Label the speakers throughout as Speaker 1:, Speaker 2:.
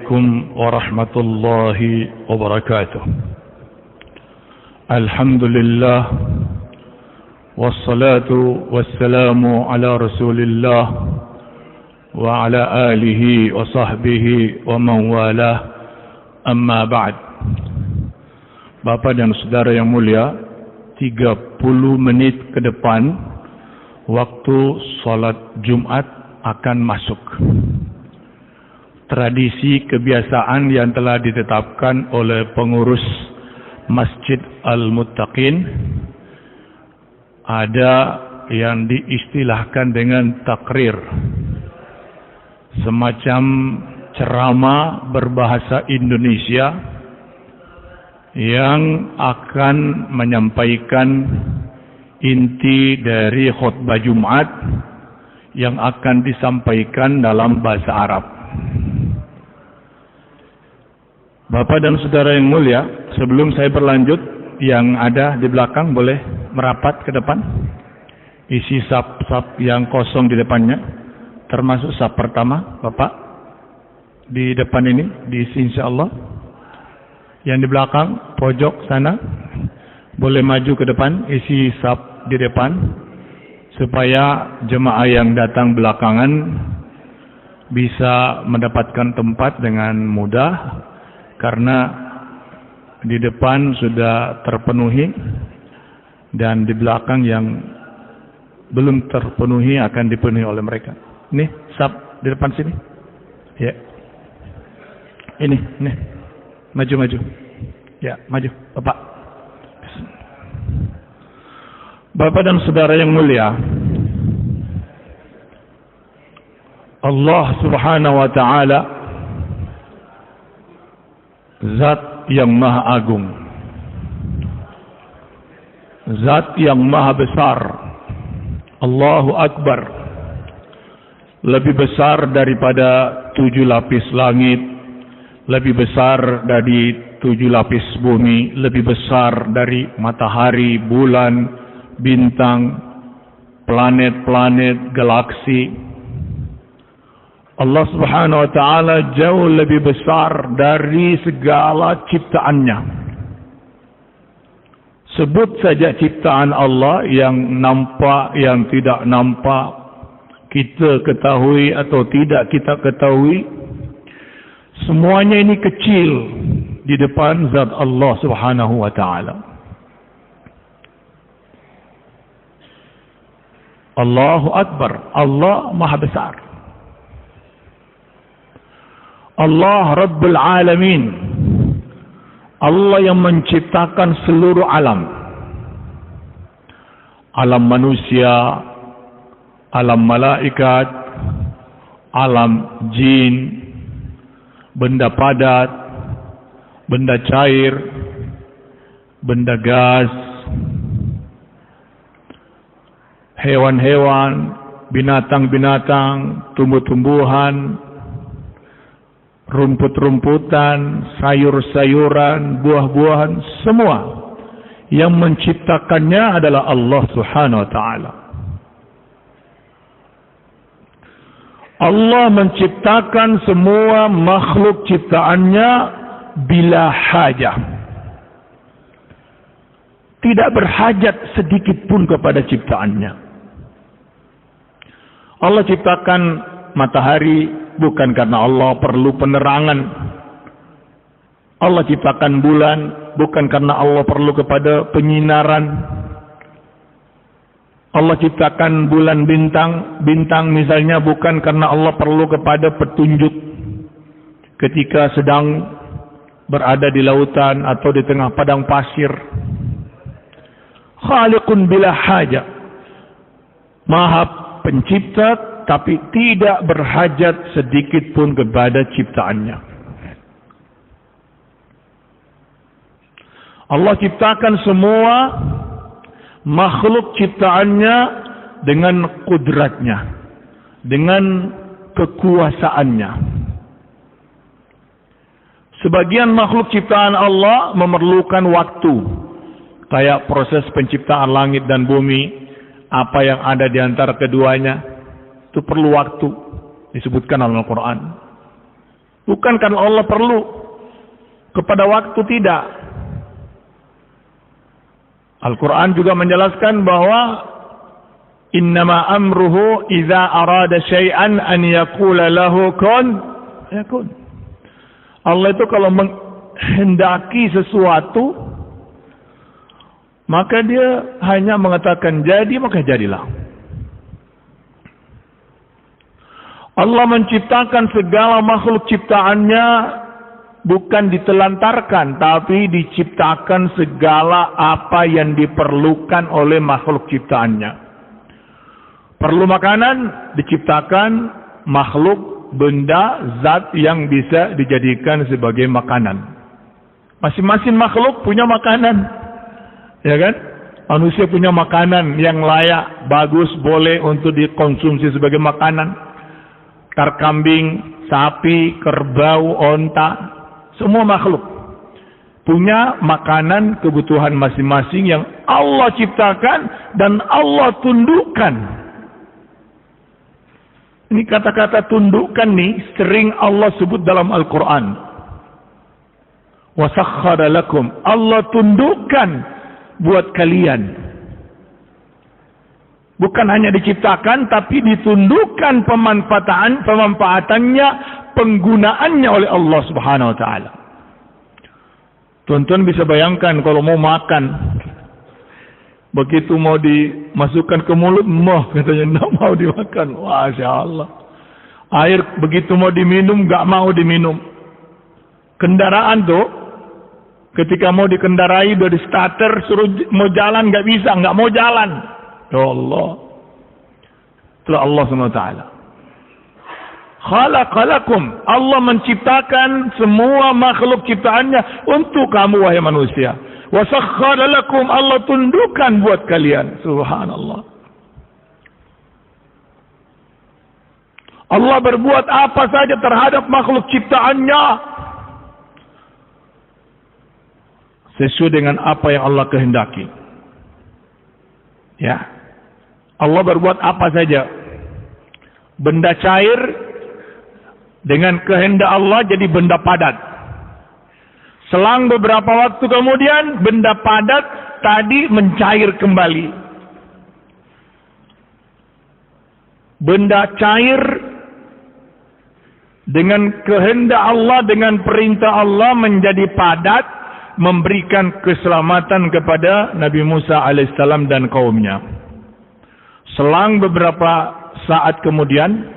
Speaker 1: عليكم ورحمة الله وبركاته. الحمد لله والصلاة والسلام على رسول الله وعلى آله وصحبه ومن والاه. Amma ba'd. Bapak dan saudara yang mulia, 30 menit ke depan waktu salat Jumat akan masuk. Tradisi kebiasaan yang telah ditetapkan oleh pengurus Masjid Al-Muttaqin, ada yang diistilahkan dengan takrir, semacam ceramah berbahasa Indonesia yang akan menyampaikan inti dari khutbah Jumat yang akan disampaikan dalam bahasa Arab. Bapak dan saudara yang mulia, sebelum saya berlanjut, yang ada di belakang boleh merapat ke depan. Isi sap-sap yang kosong di depannya, termasuk sap pertama, Bapak. Di depan ini, diisi insyaAllah. Yang di belakang, pojok sana, boleh maju ke depan, isi sap di depan, supaya jemaah yang datang belakangan bisa mendapatkan tempat dengan mudah, karena di depan sudah terpenuhi dan di belakang yang belum terpenuhi akan dipenuhi oleh mereka. Nih, sap di depan sini. Ya. Ini. Maju. Ya, maju, Bapak. Bapak dan saudara yang mulia, Allah Subhanahu wa ta'ala Zat yang maha agung, Zat yang maha besar. Allahu Akbar. Lebih besar daripada 7 lapis langit, lebih besar dari 7 lapis bumi, lebih besar dari matahari, bulan, bintang, planet-planet, galaksi. Allah Subhanahu wa ta'ala jauh lebih besar dari segala ciptaannya. Sebut saja ciptaan Allah yang nampak, yang tidak nampak, kita ketahui atau tidak kita ketahui, semuanya ini kecil di depan zat Allah Subhanahu wa ta'ala. Allahu Akbar. Allah maha besar. Allah Rabbul Alamin. Allah yang menciptakan seluruh alam. Alam manusia, alam malaikat, alam jin, benda padat, benda cair, benda gas, hewan-hewan, binatang-binatang, tumbuh-tumbuhan, rumput-rumputan, sayur-sayuran, buah-buahan, semua yang menciptakannya adalah Allah Subhanahu wa ta'ala. Allah menciptakan semua makhluk ciptaannya bila hajah. Tidak berhajat sedikit pun kepada ciptaannya. Allah ciptakan matahari bukan karena Allah perlu penerangan. Allah ciptakan bulan bukan karena Allah perlu kepada penyinaran. Allah ciptakan bulan bintang misalnya bukan karena Allah perlu kepada petunjuk ketika sedang berada di lautan atau di tengah padang pasir. Khaliqun bila hajat. Maha pencipta tapi tidak berhajat sedikit pun kepada ciptaannya. Allah ciptakan semua makhluk ciptaannya dengan kudratnya, dengan kekuasaannya. Sebagian makhluk ciptaan Allah memerlukan waktu, kayak proses penciptaan langit dan bumi, apa yang ada di antara keduanya itu perlu waktu, disebutkan dalam Al-Quran. Bukan karena Allah perlu kepada waktu, tidak. Al-Quran juga menjelaskan bahwa innama amruhu idza arada syai'an an yaqula lahu kun yakun. Allah itu kalau menghendaki sesuatu, maka dia hanya mengatakan jadi, maka jadilah. Allah menciptakan segala makhluk ciptaannya bukan ditelantarkan, tapi diciptakan segala apa yang diperlukan oleh makhluk ciptaannya. Perlu makanan, diciptakan makhluk, benda, zat yang bisa dijadikan sebagai makanan. Masing-masing makhluk punya makanan, ya kan? Manusia punya makanan yang layak, bagus, boleh untuk dikonsumsi sebagai makanan. Kambing, sapi, kerbau, onta, semua makhluk punya makanan kebutuhan masing-masing yang Allah ciptakan dan Allah tundukkan. Ini kata-kata tundukkan nih sering Allah sebut dalam Al-Quran. Wasakhkhara lakum, Allah tundukkan buat kalian. Bukan hanya diciptakan, tapi ditundukkan pemanfaatannya, penggunaannya oleh Allah Subhanahu wa Ta'ala. Tuan-tuan bisa bayangkan kalau mau makan, begitu mau dimasukkan ke mulut, katanya tidak mau dimakan. Masya Allah. Air begitu mau diminum, nggak mau diminum. Kendaraan tuh, ketika mau dikendarai, udah di starter, suruh mau jalan nggak bisa, nggak mau jalan. Ya Allah. Itulah Allah SWT. Khalaqalakum. Allah menciptakan semua makhluk ciptaannya untuk kamu wahai manusia. Wasakhkhara lakum. Allah tundukkan buat kalian. Subhanallah. Allah berbuat apa saja terhadap makhluk ciptaannya sesuai dengan apa yang Allah kehendaki. Ya. Allah berbuat apa saja. Benda cair dengan kehendak Allah jadi benda padat. Selang beberapa waktu kemudian benda padat tadi mencair kembali. Benda cair dengan kehendak Allah, dengan perintah Allah menjadi padat, memberikan keselamatan kepada Nabi Musa alaihissalam dan kaumnya. Selang beberapa saat kemudian,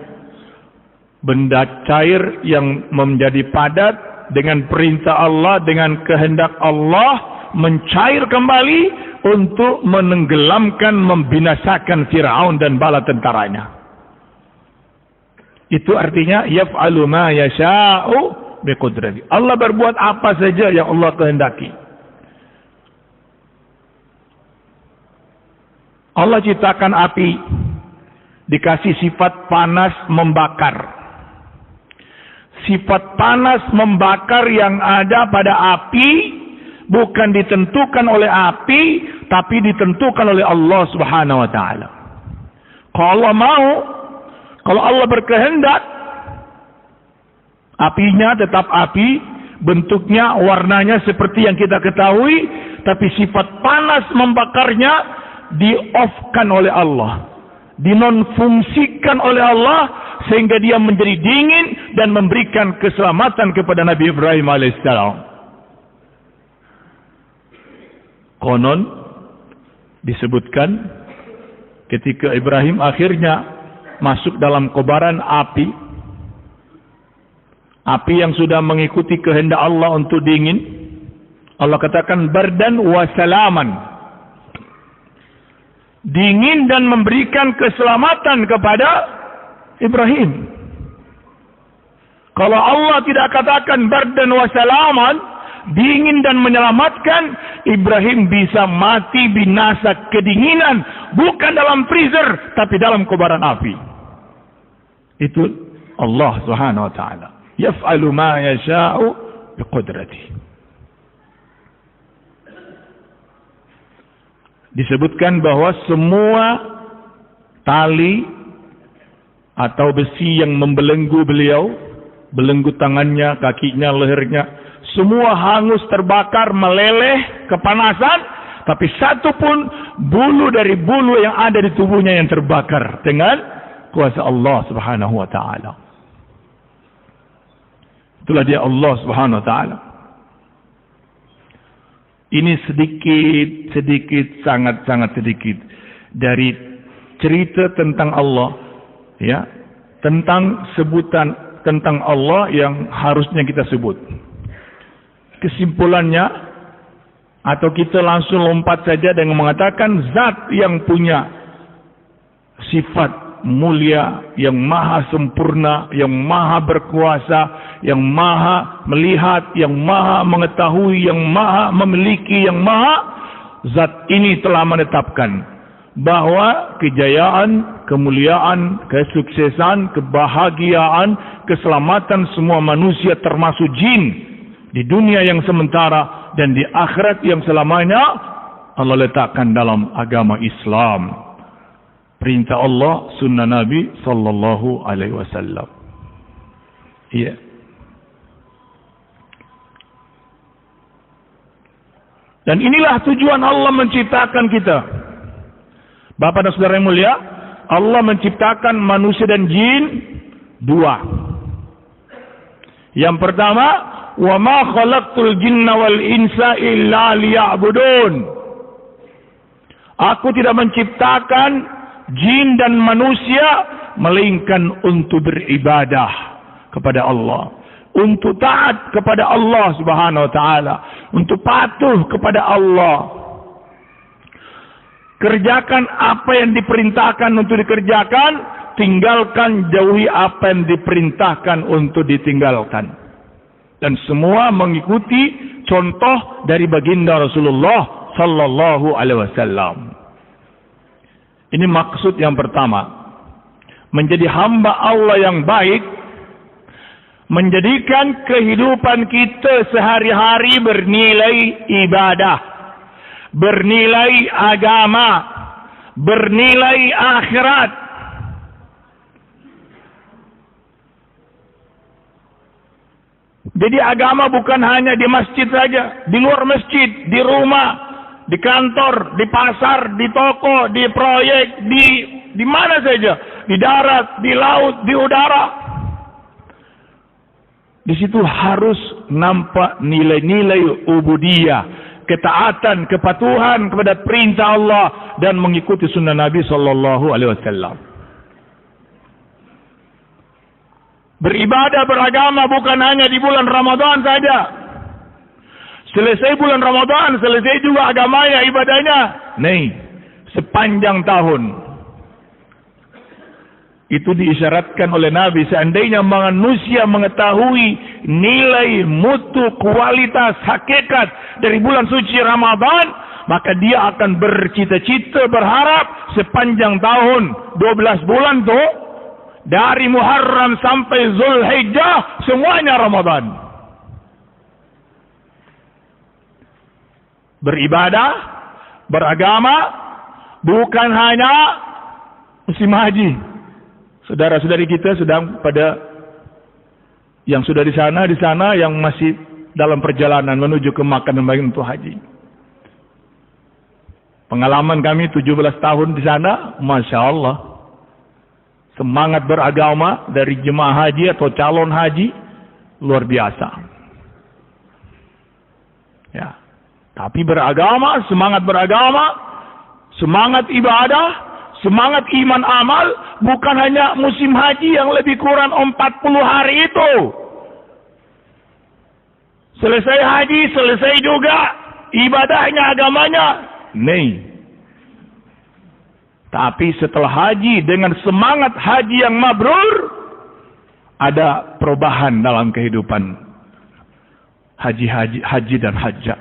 Speaker 1: benda cair yang menjadi padat dengan perintah Allah, dengan kehendak Allah, mencair kembali untuk menenggelamkan, membinasakan Fir'aun dan bala tentaranya. Itu artinya yaf'alu ma yasha'u biqudrati. Allah berbuat apa saja yang Allah kehendaki. Allah ciptakan api, dikasih sifat panas membakar. Sifat panas membakar yang ada pada api bukan ditentukan oleh api, tapi ditentukan oleh Allah Subhanahu wa Ta'ala. Kalau Allah mau, kalau Allah berkehendak, apinya tetap api, bentuknya, warnanya seperti yang kita ketahui, tapi sifat panas membakarnya di-off-kan oleh Allah, dinonfungsikan oleh Allah, sehingga dia menjadi dingin dan memberikan keselamatan kepada Nabi Ibrahim alaihissalam. Konon disebutkan ketika Ibrahim akhirnya masuk dalam kobaran api yang sudah mengikuti kehendak Allah untuk dingin, Allah katakan bardan wa salaman, dingin dan memberikan keselamatan kepada Ibrahim. Kalau Allah tidak katakan bardan wa salaman, dingin dan menyelamatkan, Ibrahim bisa mati binasa kedinginan, bukan dalam freezer tapi dalam kobaran api. Itu Allah Subhanahu wa Ta'ala. Yaf'alu ma yasha'u biqudratihi. Disebutkan bahwa semua tali atau besi yang membelenggu beliau belenggu tangannya, kakinya, lehernya, semua hangus, terbakar, meleleh, kepanasan, tapi satu pun bulu dari bulu yang ada di tubuhnya yang terbakar dengan kuasa Allah Subhanahu wa taala. Itulah dia Allah Subhanahu wa taala. Ini sedikit, sangat sedikit dari cerita tentang Allah, ya, tentang sebutan tentang Allah yang harusnya kita sebut. Kesimpulannya, atau kita langsung lompat saja dengan mengatakan zat yang punya sifat mulia, yang maha sempurna, yang maha berkuasa, yang maha melihat, yang maha mengetahui, yang maha memiliki, yang maha, zat ini telah menetapkan bahwa kejayaan, kemuliaan, kesuksesan, kebahagiaan, keselamatan semua manusia termasuk jin di dunia yang sementara dan di akhirat yang selamanya Allah letakkan dalam agama Islam. Perintah Allah, sunnah Nabi sallallahu alaihi wasallam. Iya. Dan inilah tujuan Allah menciptakan kita. Bapak dan saudara yang mulia, Allah menciptakan manusia dan jin dua. Yang pertama, wa ma khalaqtul jinna wal insa illa liya'budun. Aku tidak menciptakan jin dan manusia melainkan untuk beribadah kepada Allah, untuk taat kepada Allah Subhanahu wa taala, untuk patuh kepada Allah. Kerjakan apa yang diperintahkan untuk dikerjakan, tinggalkan, jauhi apa yang diperintahkan untuk ditinggalkan. Dan semua mengikuti contoh dari baginda Rasulullah sallallahu alaihi wasallam. Ini maksud yang pertama. Menjadi hamba Allah yang baik, menjadikan kehidupan kita sehari-hari bernilai ibadah, bernilai agama, bernilai akhirat. Jadi agama bukan hanya di masjid saja, di luar masjid, di rumah, di kantor, di pasar, di toko, di proyek, di mana saja, di darat, di laut, di udara. Di situ harus nampak nilai-nilai ubudiyah, ketaatan, kepatuhan kepada perintah Allah dan mengikuti sunnah Nabi sallallahu alaihi wasallam. Beribadah, beragama bukan hanya di bulan Ramadan saja. Selesai bulan Ramadan, selesai juga agamanya, ibadahnya. Nih, sepanjang tahun. Itu diisyaratkan oleh Nabi. Seandainya manusia mengetahui nilai, mutu, kualitas, hakikat dari bulan suci Ramadan, maka dia akan bercita-cita, berharap sepanjang tahun, 12 bulan tuh, dari Muharram sampai Zulhijjah, semuanya Ramadan. Beribadah, beragama, bukan hanya musim haji. Saudara-saudari kita sedang pada yang sudah di sana, yang masih dalam perjalanan menuju ke Makkah dan Madinah untuk haji. Pengalaman kami 17 tahun di sana, Masya Allah. Semangat beragama dari jemaah haji atau calon haji luar biasa. Ya. Tapi beragama, semangat ibadah, semangat iman amal, bukan hanya musim haji yang lebih kurang 40 hari itu. Selesai haji, selesai juga ibadahnya, agamanya. Nih. Tapi setelah haji, dengan semangat haji yang mabrur, ada perubahan dalam kehidupan haji dan hajjah.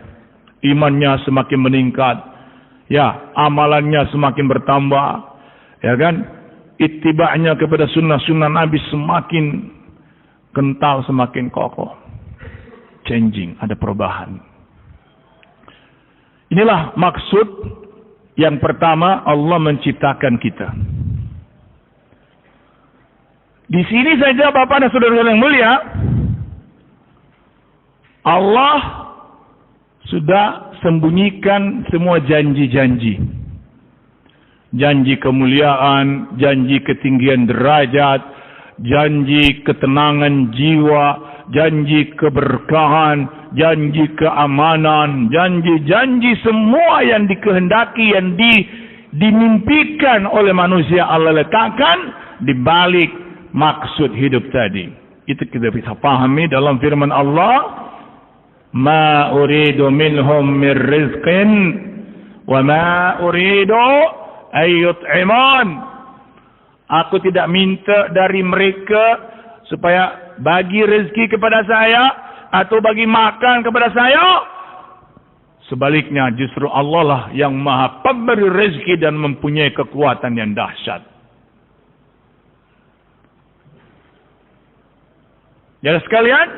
Speaker 1: Imannya semakin meningkat, ya, amalannya semakin bertambah, ya kan? Ittiba'nya kepada sunnah Nabi semakin kental, semakin kokoh. Changing, ada perubahan. Inilah maksud yang pertama Allah menciptakan kita. Di sini saja Bapak dan Saudara yang mulia, Allah sudah sembunyikan semua janji-janji. Janji kemuliaan, janji ketinggian derajat, janji ketenangan jiwa, janji keberkahan, janji keamanan, janji-janji semua yang dikehendaki, yang dimimpikan oleh manusia Allah letakkan di balik maksud hidup tadi. Itu kita bisa pahami dalam firman Allah, ma uridu minhum min rizqin wa ma uridu ayyut'iman. Aku tidak minta dari mereka supaya bagi rezeki kepada saya atau bagi makan kepada saya. Sebaliknya justru Allah lah yang maha pemberi rezeki dan mempunyai kekuatan yang dahsyat. Jadi sekalian,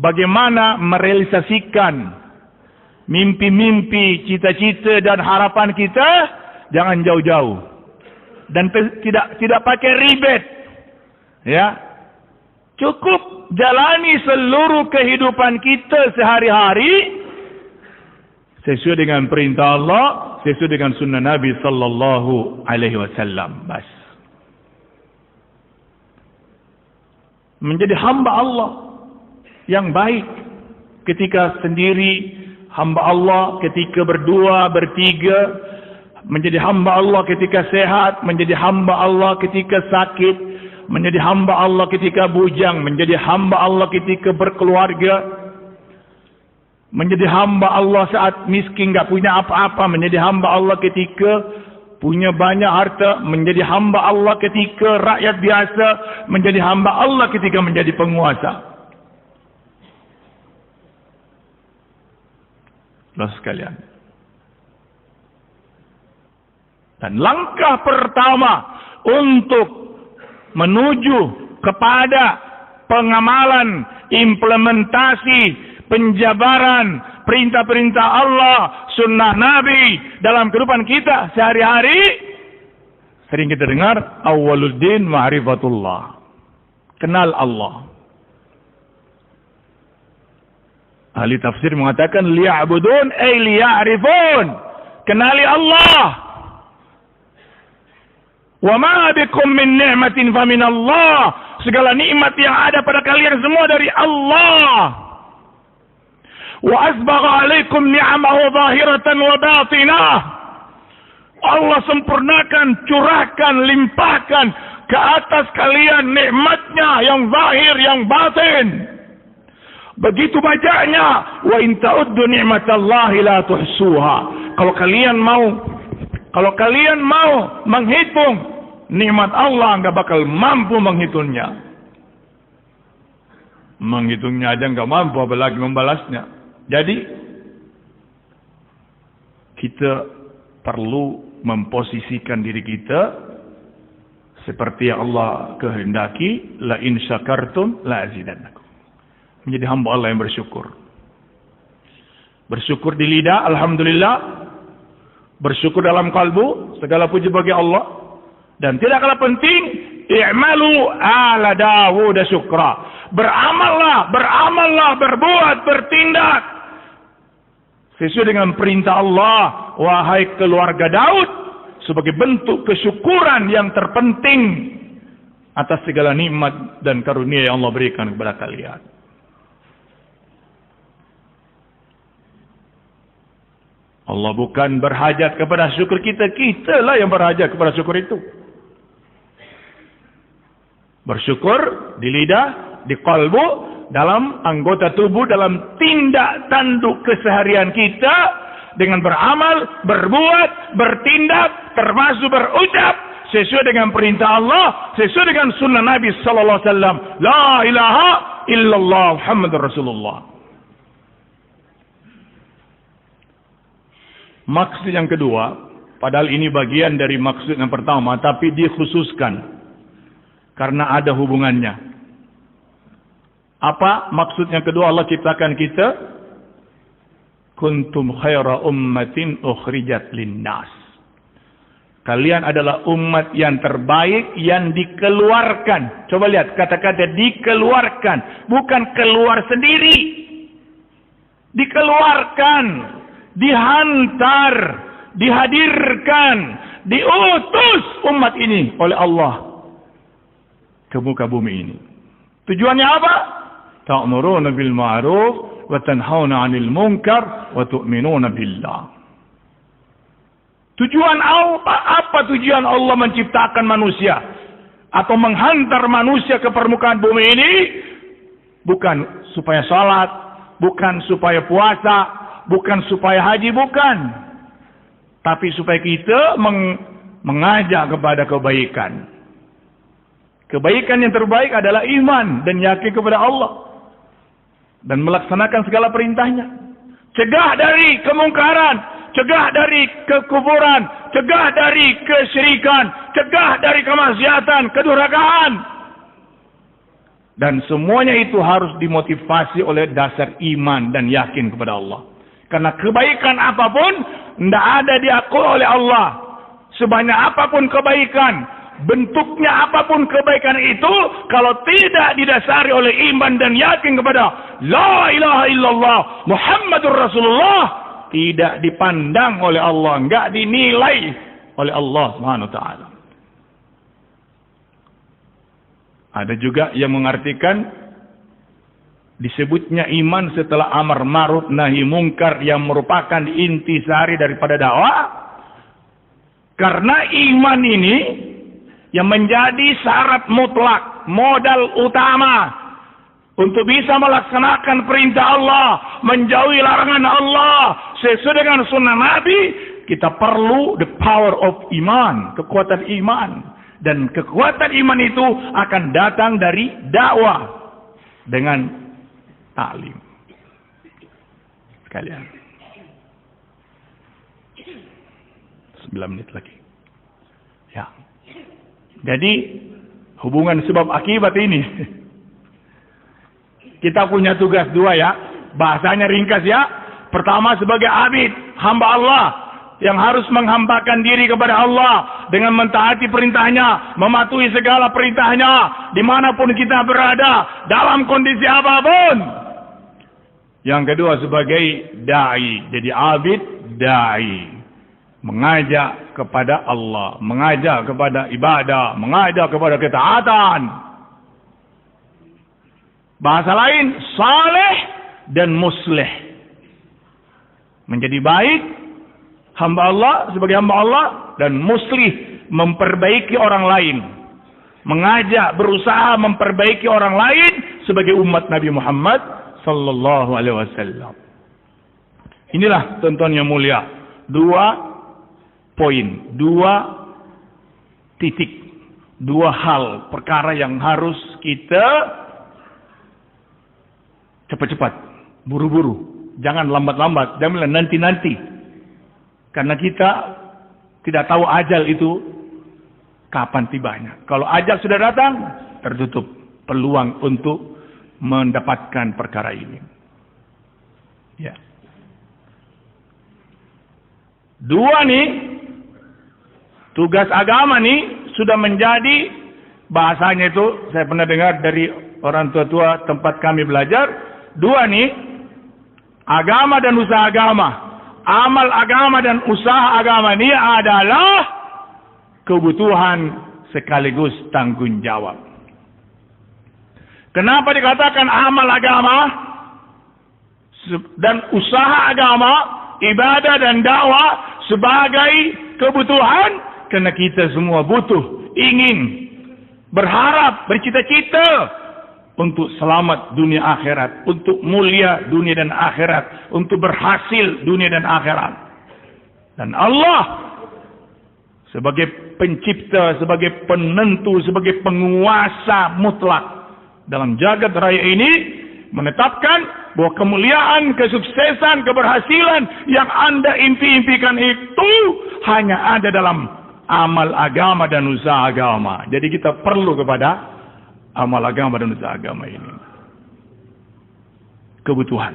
Speaker 1: bagaimana merealisasikan mimpi-mimpi, cita-cita dan harapan kita, jangan jauh-jauh. Dan tidak pakai ribet. Ya. Cukup jalani seluruh kehidupan kita sehari-hari sesuai dengan perintah Allah, sesuai dengan sunnah Nabi sallallahu alaihi wasallam. Bas. Menjadi hamba Allah yang baik ketika sendiri, hamba Allah ketika berdua, bertiga, menjadi hamba Allah ketika sehat, menjadi hamba Allah ketika sakit, menjadi hamba Allah ketika bujang, menjadi hamba Allah ketika berkeluarga, menjadi hamba Allah saat miskin, enggak punya apa-apa, menjadi hamba Allah ketika punya banyak harta, menjadi hamba Allah ketika rakyat biasa, menjadi hamba Allah ketika menjadi penguasa. Saudara sekalian. Dan langkah pertama untuk menuju kepada pengamalan, implementasi, penjabaran perintah-perintah Allah, sunnah Nabi dalam kehidupan kita sehari-hari, sering kita dengar awwaluddin ma'rifatullah. Kenal Allah. Ahli tafsir mengatakan liya'budun ay liya'rifun. Kenali Allah. Wa ma bikum min ni'matin fa min Allah. Segala nikmat yang ada pada kalian semua dari Allah. Wa asbagha alaikum ni'amahu zahiratan wa batinah. Allah sempurnakan, curahkan, limpahkan ke atas kalian nikmatnya yang zahir, yang batin. Begitu banyaknya. Wa in ta'uddu ni'matallahi la tuhsuha. Kalau kalian mau menghitung nikmat Allah, enggak bakal mampu menghitungnya. Menghitungnya aja enggak mampu, apalagi membalasnya. Jadi kita perlu memposisikan diri kita seperti yang Allah kehendaki, la in syakartum la azidannakum. Menjadi hamba Allah yang bersyukur. Bersyukur di lidah, alhamdulillah. Bersyukur dalam kalbu, segala puji bagi Allah. Dan tidak kalah penting, i'malu ala Dawud syukra. Beramallah, berbuat, bertindak sesuai dengan perintah Allah, wahai keluarga Daud, sebagai bentuk kesyukuran yang terpenting atas segala nikmat dan karunia yang Allah berikan kepada kalian. Allah bukan berhajat kepada syukur kita, kitalah yang berhajat kepada syukur itu. Bersyukur di lidah, di kalbu, dalam anggota tubuh, dalam tindak tanduk keseharian kita, dengan beramal, berbuat, bertindak, termasuk berucap sesuai dengan perintah Allah, sesuai dengan sunnah Nabi sallallahu alaihi wasallam. La ilaha illallah Muhammadur Rasulullah. Maksud yang kedua, padahal ini bagian dari maksud yang pertama, tapi dikhususkan karena ada hubungannya. Apa maksud yang kedua Allah ciptakan kita? Kuntum khaira ummatin ukhrijat linnas. Kalian adalah umat yang terbaik yang dikeluarkan. Coba lihat kata-kata dikeluarkan, bukan keluar sendiri. Dikeluarkan, dihantar, dihadirkan, diutus umat ini oleh Allah ke muka bumi ini. Tujuannya apa? Ta'muruna bil ma'ruf wa tanhauna 'anil munkar wa tu'minuna billah. Tujuan apa tujuan Allah menciptakan manusia atau menghantar manusia ke permukaan bumi ini? Bukan supaya salat, bukan supaya puasa, bukan supaya haji, bukan. Tapi supaya kita mengajak kepada kebaikan. Kebaikan yang terbaik adalah iman dan yakin kepada Allah dan melaksanakan segala perintahnya. Cegah dari kemungkaran, cegah dari kekufuran, cegah dari kesyirikan, cegah dari kemaksiatan, kedurhakaan. Dan semuanya itu harus dimotivasi oleh dasar iman dan yakin kepada Allah. Karena kebaikan apapun tidak ada diakui oleh Allah. Sebanyak apapun kebaikan, bentuknya apapun kebaikan itu, kalau tidak didasari oleh iman dan yakin kepada La ilaha illallah Muhammadur Rasulullah, tidak dipandang oleh Allah, enggak dinilai oleh Allah Subhanahu wa taala. Ada juga yang mengartikan disebutnya iman setelah amar ma'ruf nahi mungkar yang merupakan intisari daripada dakwah. Karena iman ini yang menjadi syarat mutlak, modal utama untuk bisa melaksanakan perintah Allah, menjauhi larangan Allah sesuai dengan sunnah Nabi, kita perlu the power of iman, kekuatan iman. Dan kekuatan iman itu akan datang dari dakwah dengan taklim. Sekalian 9 menit lagi. Ya. Jadi hubungan sebab akibat ini kita punya tugas 2 ya. Bahasanya ringkas ya. Pertama sebagai abid, hamba Allah yang harus menghambakan diri kepada Allah dengan mentaati perintahnya, mematuhi segala perintahnya dimanapun kita berada, dalam kondisi apapun. Yang kedua sebagai da'i, jadi abid da'i, mengajak kepada Allah, mengajak kepada ibadah, mengajak kepada ketaatan. Bahasa lain, saleh dan musleh, menjadi baik hamba Allah sebagai hamba Allah, dan muslih, memperbaiki orang lain, mengajak, berusaha memperbaiki orang lain sebagai umat Nabi Muhammad sallallahu alaihi wasallam. Inilah tonton yang mulia, 2 poin, 2 titik, 2 hal, perkara yang harus kita cepat-cepat, buru-buru, jangan lambat-lambat, jangan nanti-nanti. Karena kita tidak tahu ajal itu kapan tibanya. Kalau ajal sudah datang, tertutup peluang untuk mendapatkan perkara ini. Ya. 2 nih, tugas agama nih sudah menjadi bahasanya itu, saya pernah dengar dari orang tua-tua tempat kami belajar. 2 nih, agama dan usaha agama. Amal agama dan usaha agama ini adalah kebutuhan sekaligus tanggung jawab. Kenapa dikatakan amal agama dan usaha agama, ibadah dan dakwah sebagai kebutuhan? Karena kita semua butuh, ingin, berharap, bercita-cita untuk selamat dunia akhirat, untuk mulia dunia dan akhirat, untuk berhasil dunia dan akhirat. Dan Allah sebagai pencipta, sebagai penentu, sebagai penguasa mutlak dalam jagat raya ini menetapkan bahwa kemuliaan, kesuksesan, keberhasilan yang Anda impi-impikan itu hanya ada dalam amal agama dan usaha agama. Jadi kita perlu kepada amal agama dan usaha agama ini. Kebutuhan.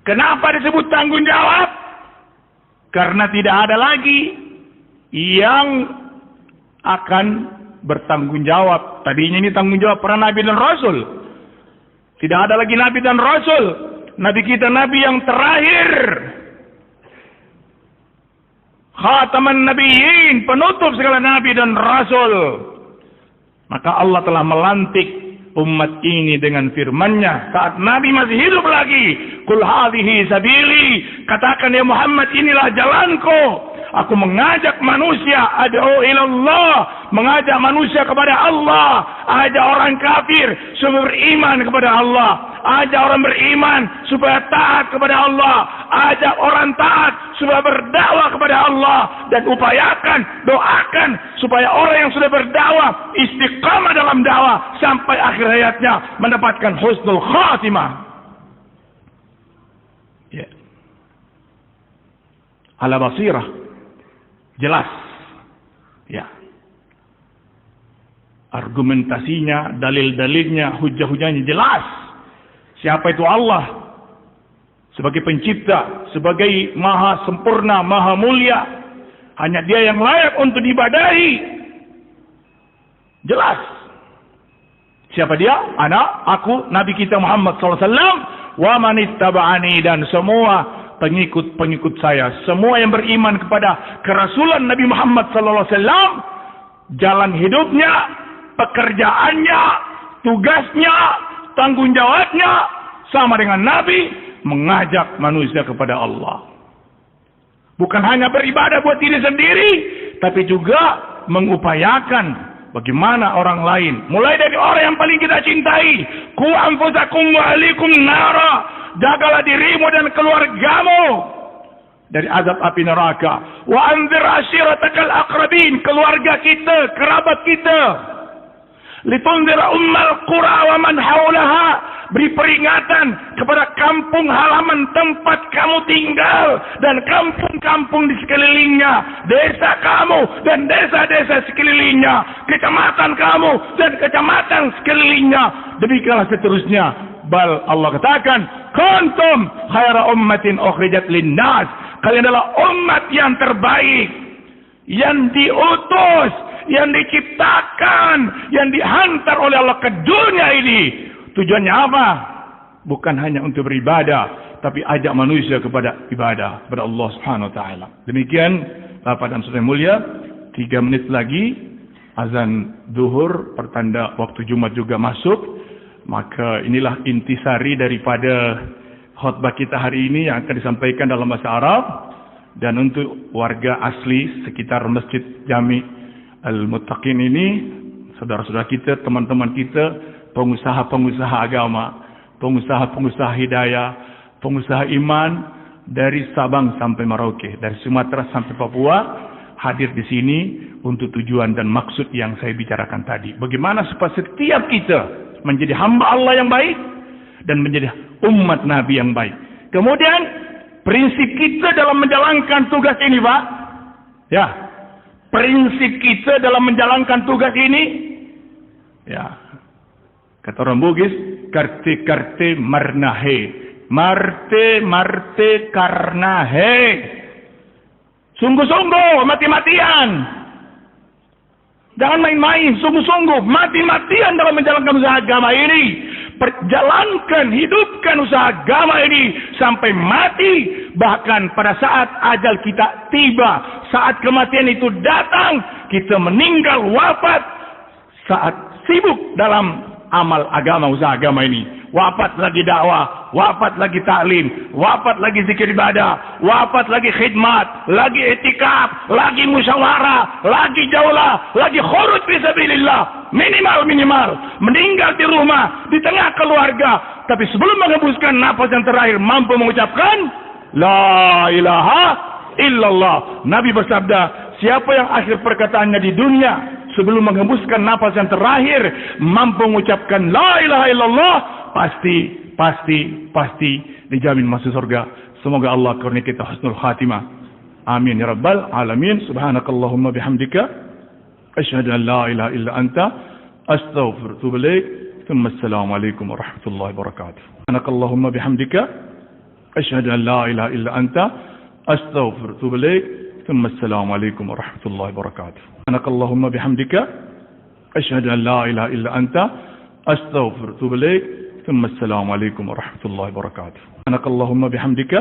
Speaker 1: Kenapa disebut tanggung jawab? Karena tidak ada lagi yang akan bertanggung jawab. Tadinya ini tanggung jawab para nabi dan rasul. Tidak ada lagi nabi dan rasul. Nabi kita nabi yang terakhir. Khataman nabiyyin, penutup segala nabi dan rasul. Maka Allah telah melantik umat ini dengan firman-Nya saat Nabi masih hidup lagi. Qul hadhihi sabili, katakan ya Muhammad, inilah jalanku. Aku mengajak manusia, ad'u ilallah, mengajak manusia kepada Allah, ajak orang kafir supaya beriman kepada Allah, ajak orang beriman supaya taat kepada Allah, ajak orang taat supaya berdakwah kepada Allah, dan upayakan, doakan supaya orang yang sudah berdakwah istiqamah dalam dakwah sampai akhir hayatnya mendapatkan husnul khatimah. Ya. Ala basirah. Jelas, ya, argumentasinya, dalil-dalilnya, hujah-hujahnya jelas. Siapa itu Allah sebagai pencipta, sebagai maha sempurna, maha mulia, hanya Dia yang layak untuk diibadahi. Jelas. Siapa Dia? Aku, Nabi kita Muhammad SAW, wa man ittaba'ani, dan semua pengikut-pengikut saya, semua yang beriman kepada kerasulan Nabi Muhammad SAW, jalan hidupnya, pekerjaannya, tugasnya, tanggung jawabnya sama dengan Nabi, mengajak manusia kepada Allah. Bukan hanya beribadah buat diri sendiri, tapi juga mengupayakan bagaimana orang lain, mulai dari orang yang paling kita cintai. Qu anfusakum wa ahlikum nara, jagalah dirimu dan keluargamu dari azab api neraka. Wa anzir ashiratakal aqrabin, keluarga kita, kerabat kita. Litunzira ummal qura wa man haulaha, beri peringatan kepada kampung halaman tempat kamu tinggal dan kampung-kampung di sekelilingnya, desa kamu dan desa-desa sekelilingnya, kecamatan kamu dan kecamatan sekelilingnya, demikianlah seterusnya. Bal, Allah katakan, kuntum khaira ummatin ukhrijat linnas, kalian adalah umat yang terbaik, yang diutus, yang diciptakan, yang dihantar oleh Allah ke dunia ini. Tujuannya apa? Bukan hanya untuk beribadah, tapi ajak manusia kepada ibadah kepada Allah Subhanahu wa taala. Demikian Bapak dan Saudara mulia, 3 menit lagi azan zuhur, pertanda waktu Jumat juga masuk. Maka inilah intisari daripada khutbah kita hari ini yang akan disampaikan dalam bahasa Arab. Dan untuk warga asli sekitar Masjid Jami Al-Muttaqin ini, saudara-saudara kita, teman-teman kita, pengusaha-pengusaha agama, pengusaha-pengusaha hidayah, pengusaha iman dari Sabang sampai Merauke, dari Sumatera sampai Papua, hadir di sini untuk tujuan dan maksud yang saya bicarakan tadi. Bagaimana supaya setiap kita menjadi hamba Allah yang baik dan menjadi umat Nabi yang baik. Kemudian prinsip kita dalam menjalankan tugas ini, Pak. Ya. Prinsip kita dalam menjalankan tugas ini, ya. Kata orang Bugis, karte-karte marnahe. Marte karnahe. Sungguh-sungguh, mati-matian. Jangan main-main, sungguh-sungguh, mati-matian dalam menjalankan usaha agama ini. Perjalankan, hidupkan usaha agama ini sampai mati. Bahkan pada saat ajal kita tiba, saat kematian itu datang, kita meninggal wafat saat sibuk dalam amal agama, usaha agama ini. Wafat lagi dakwah, wafat lagi taklim, wafat lagi zikir ibadah, wafat lagi khidmat, lagi etikaf, lagi musyawarah, lagi jaulah, lagi khuruj fisabilillah. Minimal meninggal di rumah, di tengah keluarga, tapi sebelum menghembuskan nafas yang terakhir mampu mengucapkan la ilaha illallah. Nabi bersabda, siapa yang akhir perkataannya di dunia sebelum menghembuskan nafas yang terakhir mampu mengucapkan la ilaha illallah, pasti dijamin masuk surga. Semoga Allah kurnia kita husnul khatimah. Amin ya rabbal alamin. Subhanakallahumma bihamdika asyhadu an la ilaha illa anta astaghfiruka wa atubu ilaik. Assalamu alaikum warahmatullahi wabarakatuh. Subhanakallahumma bihamdika asyhadu an la ilaha illa anta astaghfiruka wa atubu ilaik. ثم السلام عليكم ورحمة الله وبركاته. سبحانك اللهم بحمدك أشهد أن لا إله إلا أنت أستغفر وأتوب إليك ثم السلام عليكم ورحمة الله وبركاته. سبحانك اللهم بحمدك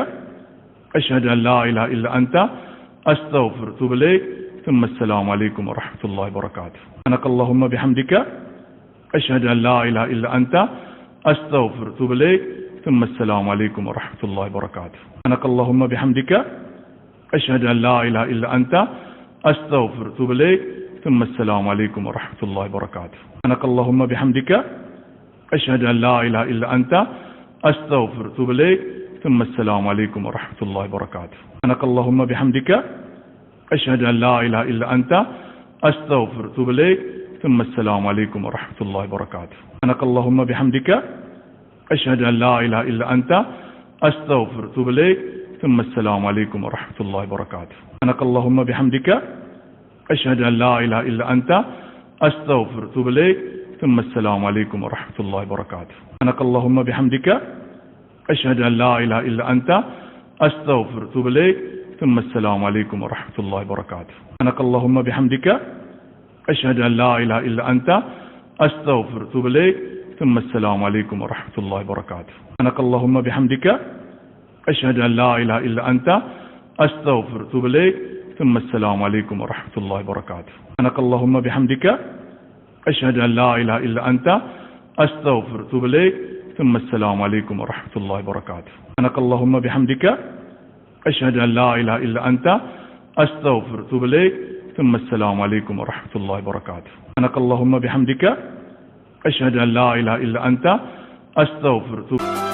Speaker 1: أشهد أن لا إله إلا أنت أستغفر وأتوب إليك ثم السلام عليكم ورحمة الله وبركاته. سبحانك اللهم بحمدك أشهد أن لا إله إلا أنت أستغفر وأتوب إليك ثم السلام عليكم ورحمة الله وبركاته. سبحانك اللهم بحمدك أشهد أن لا إله إلا أنت أستغفر وأتوب إليك ثم السلام عليكم ورحمة الله وبركاته. سبحانك اللهم بحمدك أشهد أن لا إله إلا أنت أستغفر وأتوب إليك ثم السلام عليكم ورحمة الله وبركاته. سبحانك اللهم بحمدك أشهد أن لا إله إلا أنت أستغفر وأتوب إليك ثم السلام عليكم ورحمة الله وبركاته. سبحانك اللهم بحمدك أشهد أن لا إله إلا أنت أستغفر وأتوب إليك ثم السلام عليكم ورحمة الله وبركاته. سبحانك اللهم بحمدك أشهد أن لا إله إلا أنت أستغفر وأتوب إليك ثم السلام عليكم ورحمة الله وبركاته. سبحانك اللهم بحمدك أشهد أن لا إله إلا أنت أستغفر وأتوب إليك ثم السلام عليكم ورحمة الله وبركاته. سبحانك اللهم بحمدك أشهد أن لا إله إلا أنت أستغفر وأتوب إليك ثم السلام عليكم ورحمة الله وبركاته. سبحانك اللهم بحمدك أشهد أن لا إله إلا أنت أستغفر وأتوب إليك ثم السلام عليكم ورحمة الله وبركاته. سبحانك اللهم بحمدك أشهد أن لا إله إلا أنت أستغفر وأتوب إليك ثم السلام عليكم ورحمة الله وبركاته. سبحانك اللهم بحمدك أشهد أن لا إله إلا أنت أستغفر وأتوب إليك ثم السلام عليكم ورحمة الله وبركاته. سبحانك اللهم بحمدك أشهد أن لا إله إلا أنت أستغفر وأتوب